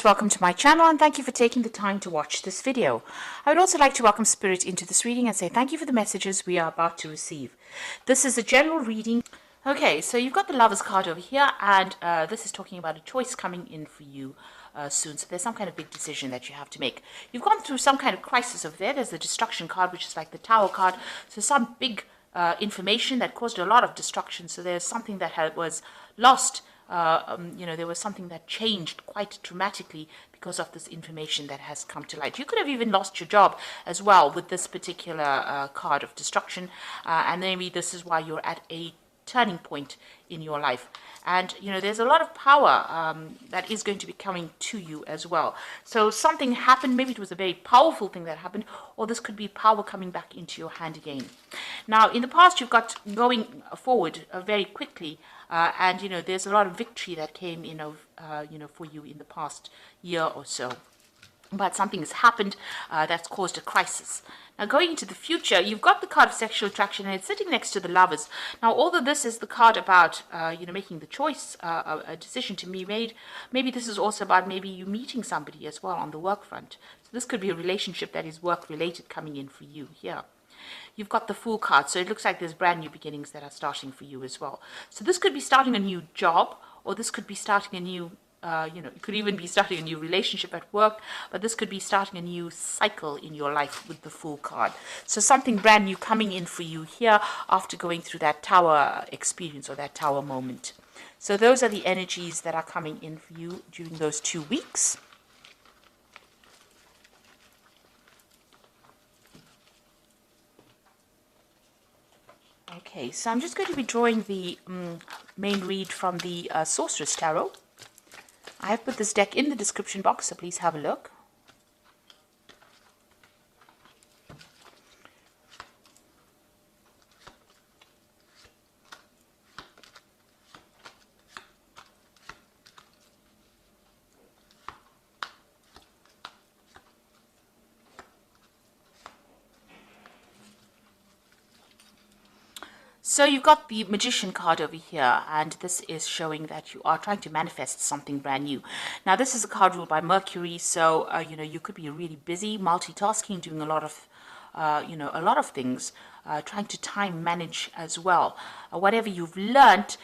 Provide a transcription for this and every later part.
Welcome to my channel and thank you for taking the time to watch this video. I would also like to welcome Spirit into this reading and say thank you for the messages we are about to receive. This is a general reading. Okay, so you've got the Lovers card over here, and this is talking about a choice coming in for you soon. So there's some kind of big decision that you have to make. You've gone through some kind of crisis over there. There's the Destruction card, which is like the Tower card. So some big information that caused a lot of destruction. So there's something that was lost. There was something that changed quite dramatically because of this information that has come to light. You could have even lost your job as well with this particular card of destruction, and maybe this is why you're at a turning point in your life. And there's a lot of power that is going to be coming to you as well. So something happened, maybe it was a very powerful thing that happened, or this could be power coming back into your hand again. Now in the past you've got going forward very quickly, and there's a lot of victory that came for you in the past year or so. But something has happened that's caused a crisis. Now going into the future, you've got the card of sexual attraction, and it's sitting next to the Lovers. Now although this is the card about making the choice, a decision to be made, maybe this is also about maybe you meeting somebody as well on the work front. So this could be a relationship that is work related coming in for you here. You've got the Fool card, so it looks like there's brand new beginnings that are starting for you as well. So this could be starting a new job, or this could be starting a new it could even be starting a new relationship at work, but this could be starting a new cycle in your life with the Fool card. So something brand new coming in for you here after going through that Tower experience or that Tower moment. So those are the energies that are coming in for you during those 2 weeks. Okay, so I'm just going to be drawing the main read from the Sorceress Tarot. I have put this deck in the description box, so please have a look. So you've got the Magician card over here, and this is showing that you are trying to manifest something brand new. Now this is a card ruled by Mercury, so you could be really busy, multitasking, doing a lot of things, trying to time manage as well. Whatever you've learnt,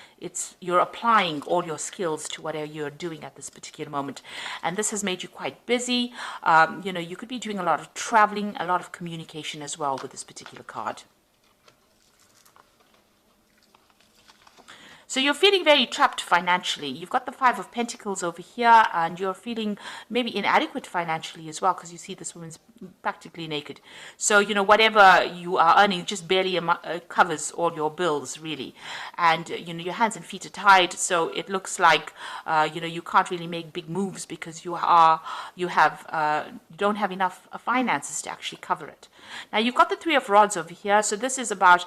you're applying all your skills to whatever you're doing at this particular moment, and this has made you quite busy. You could be doing a lot of traveling, a lot of communication as well with this particular card. So you're feeling very trapped financially. You've got the Five of Pentacles over here, and you're feeling maybe inadequate financially as well, because you see this woman's practically naked. So, whatever you are earning just barely covers all your bills, really. And, your hands and feet are tied, so it looks like, you can't really make big moves because you don't have enough finances to actually cover it. Now you've got the Three of Rods over here, so this is about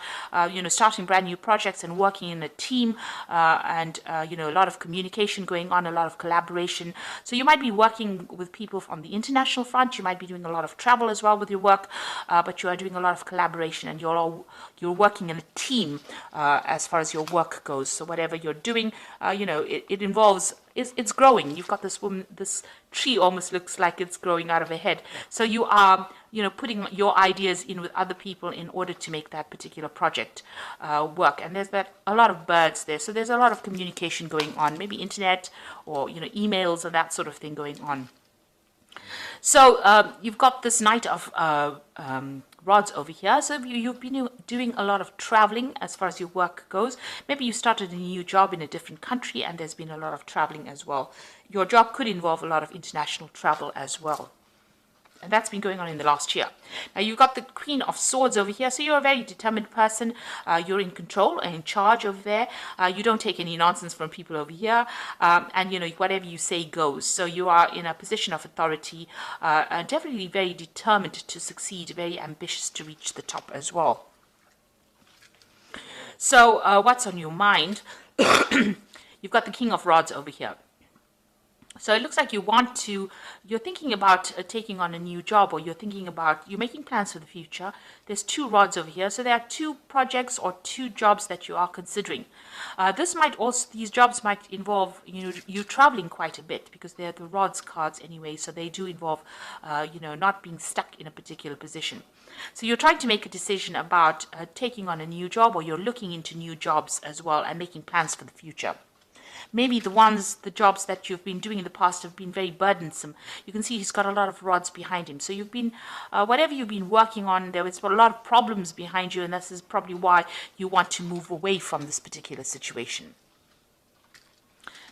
starting brand new projects and working in a team, and a lot of communication going on, a lot of collaboration. So you might be working with people on the international front. You might be doing a lot of travel as well with your work, but you are doing a lot of collaboration, and you're working in a team as far as your work goes. So whatever you're doing, it involves. It's growing. You've got this woman, this tree almost looks like it's growing out of her head. So you are, putting your ideas in with other people in order to make that particular project work. And there's a lot of birds there. So there's a lot of communication going on, maybe internet or, emails and that sort of thing going on. So you've got this Knight of Rods over here. So you've been doing a lot of traveling as far as your work goes. Maybe you started a new job in a different country, and there's been a lot of traveling as well. Your job could involve a lot of international travel as well. And that's been going on in the last year. Now you've got the Queen of Swords over here. So you're a very determined person. You're in control and in charge over there. You don't take any nonsense from people over here. And whatever you say goes. So you are in a position of authority, definitely very determined to succeed, very ambitious to reach the top as well. So what's on your mind? You've got the King of Rods over here. So it looks like you're thinking about taking on a new job, or you're making plans for the future. There's two rods over here. So there are two projects or two jobs that you are considering. These jobs might involve, you traveling quite a bit, because they're the rods cards anyway. So they do involve, not being stuck in a particular position. So you're trying to make a decision about taking on a new job, or you're looking into new jobs as well and making plans for the future. Maybe the jobs that you've been doing in the past have been very burdensome. You can see he's got a lot of rods behind him. So whatever you've been working on, there was a lot of problems behind you, and this is probably why you want to move away from this particular situation.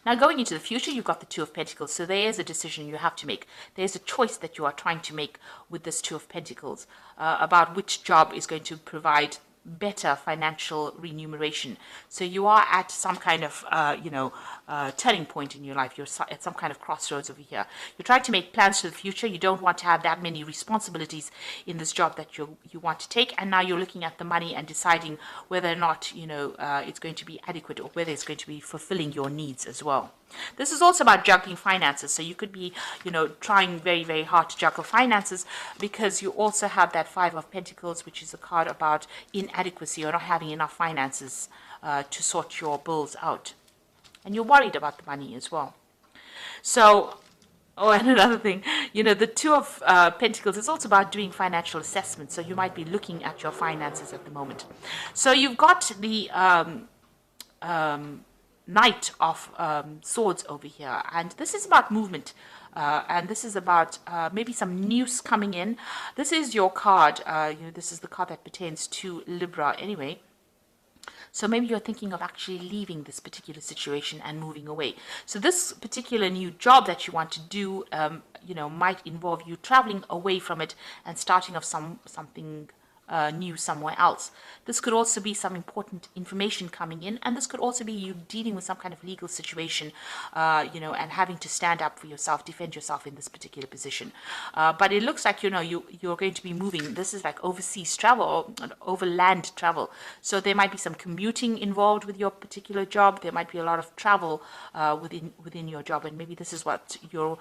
Now, going into the future, you've got the Two of Pentacles. So there is a decision you have to make. There's a choice that you are trying to make with this Two of Pentacles about which job is going to provide better financial remuneration. So you are at some kind of, turning point in your life. You're at some kind of crossroads over here. You're trying to make plans for the future. You don't want to have that many responsibilities in this job that you want to take. And now you're looking at the money and deciding whether or not, it's going to be adequate, or whether it's going to be fulfilling your needs as well. This is also about juggling finances. So you could be, trying very, very hard to juggle finances, because you also have that Five of Pentacles, which is a card about inadequacy, or not having enough finances to sort your bills out. And you're worried about the money as well. So, and another thing, the Two of Pentacles is also about doing financial assessments. So you might be looking at your finances at the moment. So you've got the Knight of Swords over here, and this is about movement, and this is about maybe some news coming in. This is your card. This is the card that pertains to Libra anyway. So maybe you're thinking of actually leaving this particular situation and moving away. So this particular new job that you want to do, might involve you traveling away from it and starting off something new somewhere else. This could also be some important information coming in, and this could also be you dealing with some kind of legal situation, and having to stand up for yourself, defend yourself in this particular position. But it looks like, you're going to be moving. This is like overseas travel, or overland travel. So there might be some commuting involved with your particular job. There might be a lot of travel within your job, and maybe this is what you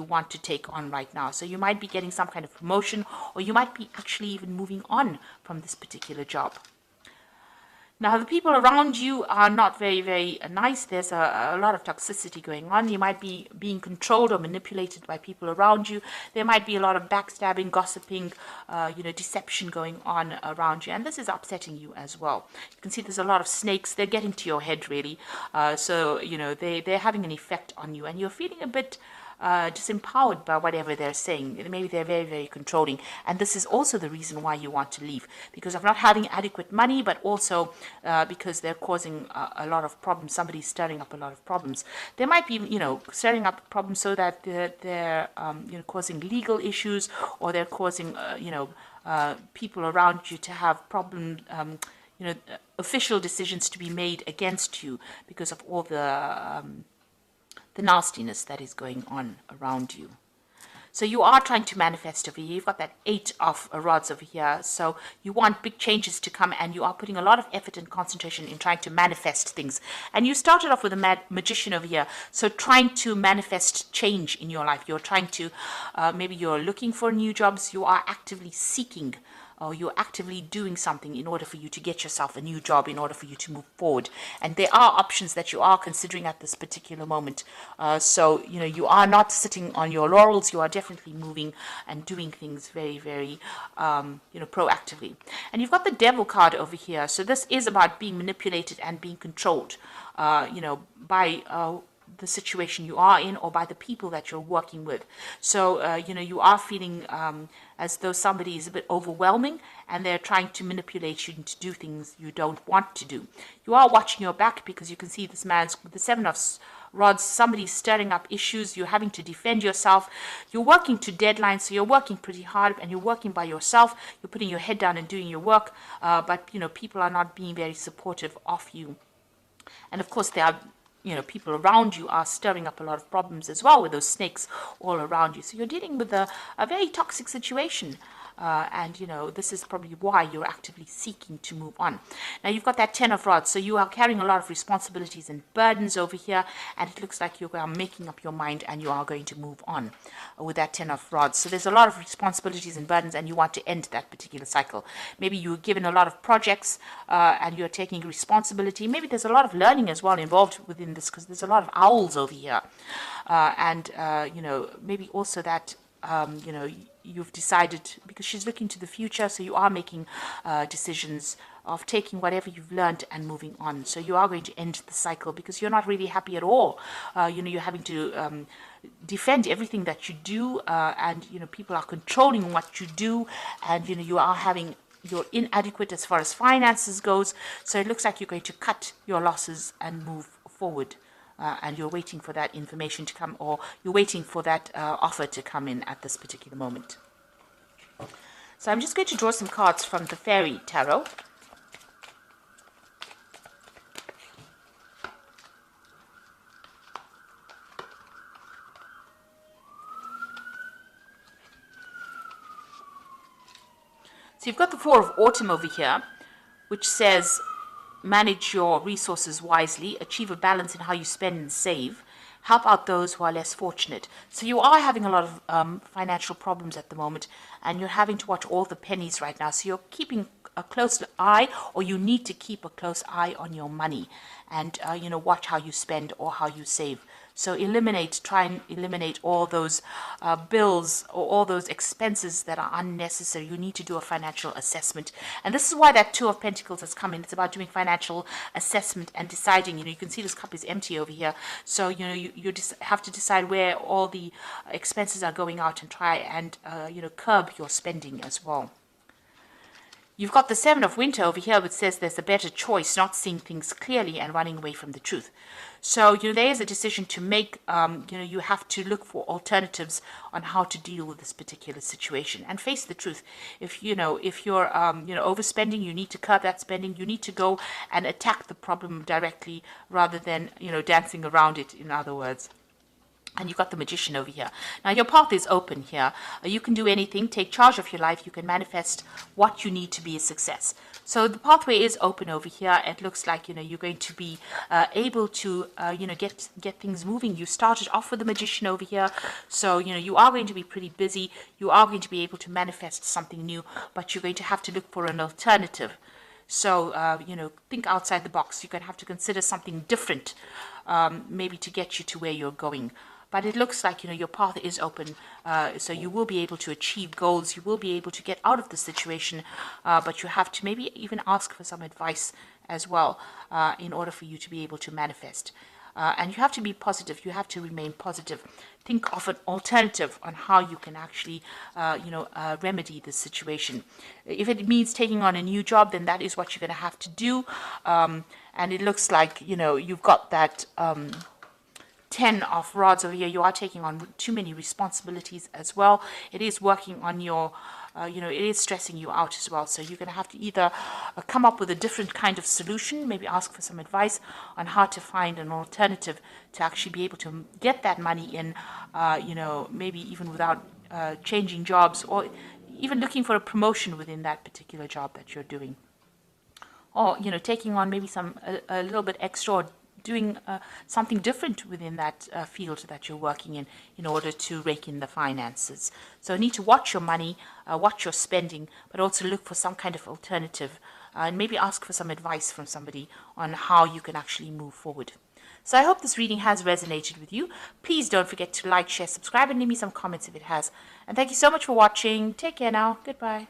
want to take on right now. So you might be getting some kind of promotion, or you might be actually even moving on from this particular job. Now, the people around you are not very, very nice. There's a lot of toxicity going on. You might be being controlled or manipulated by people around you. There might be a lot of backstabbing, gossiping, deception going on around you. And this is upsetting you as well. You can see there's a lot of snakes. They're getting to your head, really. They're having an effect on you. And you're feeling a bit disempowered by whatever they're saying. Maybe they're very, very controlling. And this is also the reason why you want to leave, because of not having adequate money, but also because they're causing a lot of problems. Somebody's stirring up a lot of problems. They might be, stirring up problems so that they're causing legal issues, or they're causing, people around you to have problems, official decisions to be made against you because of all the nastiness that is going on around you. So you are trying to manifest over here. You've got that Eight of Rods over here. So you want big changes to come, and you are putting a lot of effort and concentration in trying to manifest things. And you started off with a Magician over here. So trying to manifest change in your life. You're trying to, maybe you're looking for new jobs. You are actively seeking, or you're actively doing something in order for you to get yourself a new job, in order for you to move forward. And there are options that you are considering at this particular moment. So, you are not sitting on your laurels. You are definitely moving and doing things very, very, proactively. And you've got the Devil card over here. So this is about being manipulated and being controlled, by the situation you are in, or by the people that you're working with. So, you are feeling as though somebody is a bit overwhelming, and they're trying to manipulate you to do things you don't want to do. You are watching your back, because you can see this man's with the Seven of Rods. Somebody's stirring up issues. You're having to defend yourself. You're working to deadlines, so you're working pretty hard, and you're working by yourself. You're putting your head down and doing your work, but, people are not being very supportive of you. And of course, there are people around you are stirring up a lot of problems as well, with those snakes all around you. So you're dealing with a very toxic situation. and this is probably why you're actively seeking to move on. Now you've got that 10 of rods, so you are carrying a lot of responsibilities and burdens over here, and it looks like you are making up your mind and you are going to move on with that 10 of rods. So there's a lot of responsibilities and burdens, and you want to end that particular cycle. Maybe you were given a lot of projects and you're taking responsibility. Maybe there's a lot of learning as well involved within this, because there's a lot of owls over here, and maybe also that you've decided, because she's looking to the future, so you are making decisions of taking whatever you've learned and moving on. So you are going to end the cycle because you're not really happy at all. You're having to defend everything that you do, and people are controlling what you do, and you're inadequate as far as finances goes. So it looks like you're going to cut your losses and move forward. And you're waiting for that information to come, or you're waiting for that offer to come in at this particular moment. So I'm just going to draw some cards from the Fairy Tarot. So you've got the Four of Autumn over here, which says, manage your resources wisely, achieve a balance in how you spend and save, help out those who are less fortunate. So you are having a lot of financial problems at the moment, and you're having to watch all the pennies right now. So you're keeping a close eye, or you need to keep a close eye on your money, and watch how you spend or how you save. So try and eliminate all those bills or all those expenses that are unnecessary. You need to do a financial assessment. And this is why that Two of Pentacles has come in. It's about doing financial assessment and deciding, you can see this cup is empty over here. So, you just have to decide where all the expenses are going out, and try and, curb your spending as well. You've got the Seven of Winter over here, which says there's a better choice, not seeing things clearly and running away from the truth. So, there is a decision to make. You have to look for alternatives on how to deal with this particular situation and face the truth. If you're overspending, you need to curb that spending. You need to go and attack the problem directly rather than, dancing around it, in other words. And you've got the Magician over here. Now, your path is open here. You can do anything. Take charge of your life. You can manifest what you need to be a success. So the pathway is open over here. It looks like, you're going to be able to, get things moving. You started off with the Magician over here. So, you are going to be pretty busy. You are going to be able to manifest something new, but you're going to have to look for an alternative. So, think outside the box. You're going to have to consider something different, maybe to get you to where you're going. But it looks like, your path is open, so you will be able to achieve goals. You will be able to get out of the situation, but you have to maybe even ask for some advice as well in order for you to be able to manifest. And you have to be positive. You have to remain positive. Think of an alternative on how you can actually, remedy this situation. If it means taking on a new job, then that is what you're going to have to do. And it looks like, you've got that 10 of rods over here. You are taking on too many responsibilities as well. It is working on your, it is stressing you out as well. So you're going to have to either come up with a different kind of solution, maybe ask for some advice on how to find an alternative to actually be able to get that money in, maybe even without changing jobs, or even looking for a promotion within that particular job that you're doing. Or, taking on maybe a little bit extra, or doing something different within that field that you're working in order to rake in the finances. So you need to watch your money, watch your spending, but also look for some kind of alternative, and maybe ask for some advice from somebody on how you can actually move forward. So I hope this reading has resonated with you. Please don't forget to like, share, subscribe, and leave me some comments if it has. And thank you so much for watching. Take care now. Goodbye.